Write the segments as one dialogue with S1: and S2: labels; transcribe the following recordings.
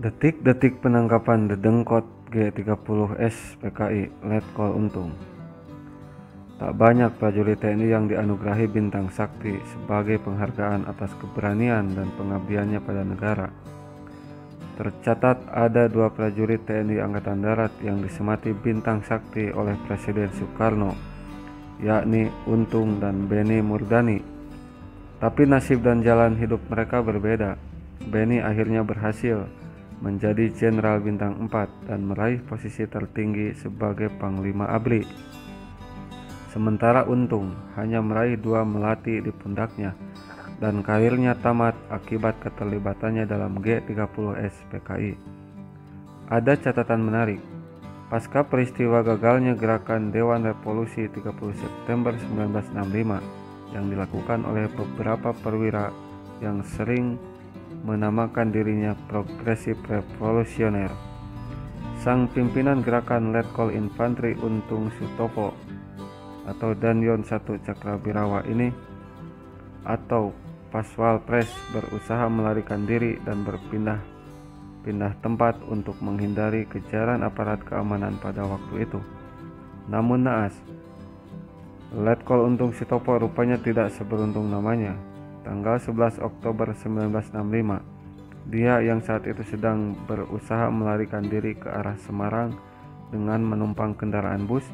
S1: Detik-detik penangkapan Dedengkot G30S PKI Letkol Untung. Tak banyak prajurit TNI yang dianugerahi bintang sakti sebagai penghargaan atas keberanian dan pengabdiannya pada negara. Tercatat ada 2 prajurit TNI Angkatan Darat yang disemati bintang sakti oleh Presiden Soekarno, yakni Untung dan Beni Murdani. Tapi nasib dan jalan hidup mereka berbeda. Beni akhirnya berhasil menjadi Jenderal Bintang 4 dan meraih posisi tertinggi sebagai Panglima ABRI. Sementara Untung hanya meraih 2 melati di pundaknya dan karirnya tamat akibat keterlibatannya dalam G30S PKI. Ada catatan menarik. Pasca peristiwa gagalnya gerakan Dewan Revolusi 30 September 1965 yang dilakukan oleh beberapa perwira yang sering menamakan dirinya progresif revolusioner, sang pimpinan gerakan Letkol Infantri Untung Sutopo atau Danyon 1 Cakrawirawa ini atau Paswal Pres berusaha melarikan diri dan berpindah tempat untuk menghindari kejaran aparat keamanan pada waktu itu. Namun naas, Letkol Untung Sutopo rupanya tidak seberuntung namanya. Tanggal 11 Oktober 1965, dia yang saat itu sedang berusaha melarikan diri ke arah Semarang dengan menumpang kendaraan bus,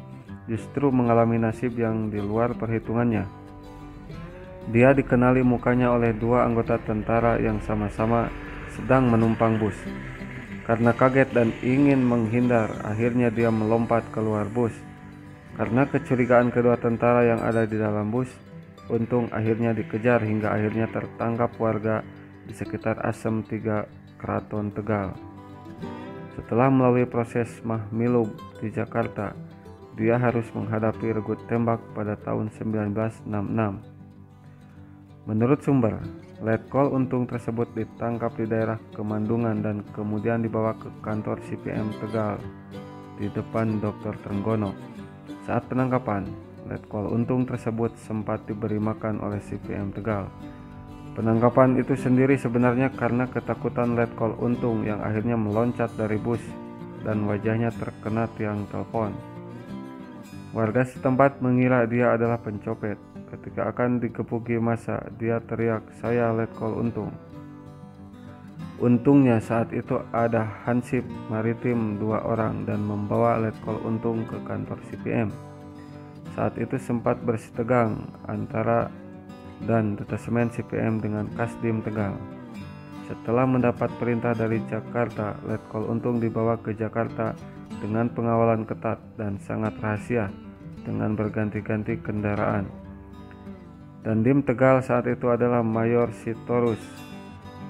S1: justru mengalami nasib yang di luar perhitungannya. Dia dikenali mukanya oleh 2 anggota tentara yang sama-sama sedang menumpang bus. Karena kaget dan ingin menghindar, akhirnya dia melompat keluar bus. Karena kecurigaan kedua tentara yang ada di dalam bus, Untung akhirnya dikejar hingga akhirnya tertangkap warga di sekitar Asem 3 Keraton Tegal. Setelah melalui proses mahmilub di Jakarta, dia harus menghadapi regut tembak pada tahun 1966. Menurut sumber, Letkol Untung tersebut ditangkap di daerah Kemandungan dan kemudian dibawa ke kantor CPM Tegal di depan Dr. Trenggono. Saat penangkapan, Letkol Untung tersebut sempat diberi makan oleh CPM Tegal. Penangkapan itu sendiri sebenarnya karena ketakutan Letkol Untung yang akhirnya meloncat dari bus dan wajahnya terkena tiang telepon. Warga setempat mengira dia adalah pencopet. Ketika akan digebuki massa, dia teriak, "Saya Letkol Untung." Untungnya saat itu ada hansip maritim 2 orang dan membawa Letkol Untung ke kantor CPM. Saat itu sempat bersih tegang antara dan detasemen CPM dengan Kasdim Tegal. Setelah mendapat perintah dari Jakarta, Letkol Untung dibawa ke Jakarta dengan pengawalan ketat dan sangat rahasia dengan berganti-ganti kendaraan. Dandim Tegal saat itu adalah Mayor Sitorus.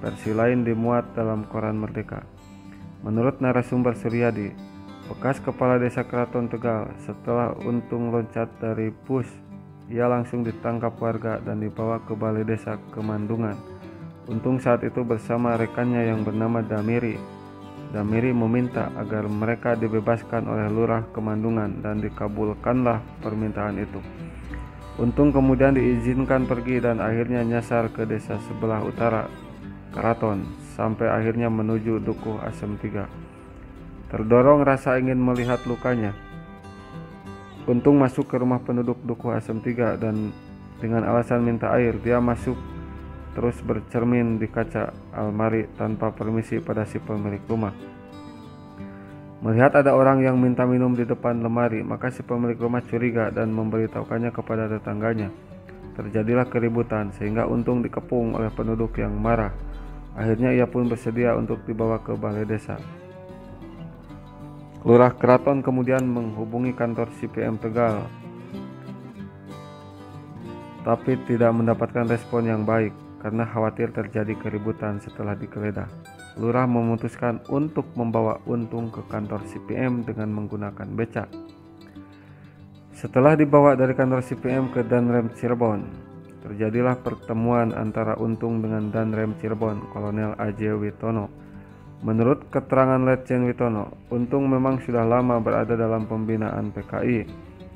S1: Versi lain dimuat dalam koran Merdeka. Menurut narasumber Suryadi, bekas kepala desa Keraton Tegal, setelah Untung loncat dari bus, ia langsung ditangkap warga dan dibawa ke balai desa Kemandungan. Untung saat itu bersama rekannya yang bernama Damiri. Damiri meminta agar mereka dibebaskan oleh Lurah Kemandungan dan dikabulkanlah permintaan itu. Untung kemudian diizinkan pergi dan akhirnya nyasar ke desa sebelah utara Keraton sampai akhirnya menuju Dukuh Asem 3. Terdorong rasa ingin melihat lukanya, Untung masuk ke rumah penduduk Dukuh Asem 3 dan dengan alasan minta air, dia masuk terus bercermin di kaca almari tanpa permisi pada si pemilik rumah. Melihat ada orang yang minta minum di depan lemari, maka si pemilik rumah curiga dan memberitahukannya kepada tetangganya. Terjadilah keributan sehingga Untung dikepung oleh penduduk yang marah. Akhirnya ia pun bersedia untuk dibawa ke balai desa. Lurah Keraton kemudian menghubungi kantor CPM Tegal, tapi tidak mendapatkan respon yang baik karena khawatir terjadi keributan setelah digeledah. Lurah memutuskan untuk membawa Untung ke kantor CPM dengan menggunakan becak. Setelah dibawa dari kantor CPM ke Danrem Cirebon, terjadilah pertemuan antara Untung dengan Danrem Cirebon, Kolonel A.J. Witono. Menurut keterangan Letjen Witono, Untung memang sudah lama berada dalam pembinaan PKI.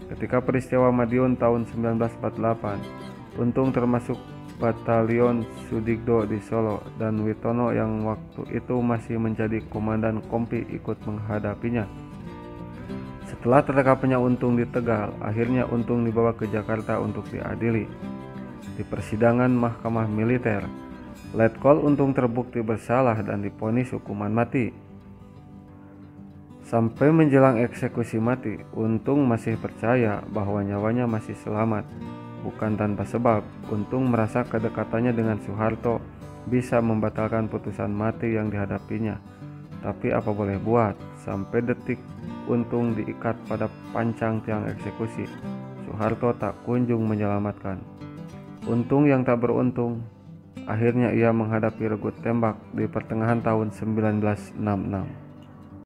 S1: Ketika peristiwa Madiun tahun 1948, Untung termasuk Batalion Sudigdo di Solo, dan Witono yang waktu itu masih menjadi komandan Kompi ikut menghadapinya. Setelah tertangkapnya Untung di Tegal, akhirnya Untung dibawa ke Jakarta untuk diadili. Di persidangan Mahkamah Militer, Letkol Untung terbukti bersalah dan divonis hukuman mati. Sampai menjelang eksekusi mati, Untung masih percaya bahwa nyawanya masih selamat. Bukan tanpa sebab, Untung merasa kedekatannya dengan Soeharto bisa membatalkan putusan mati yang dihadapinya. Tapi apa boleh buat, sampai detik Untung diikat pada pancang tiang eksekusi, Soeharto tak kunjung menyelamatkan. Untung yang tak beruntung, akhirnya ia menghadapi regut tembak di pertengahan tahun 1966.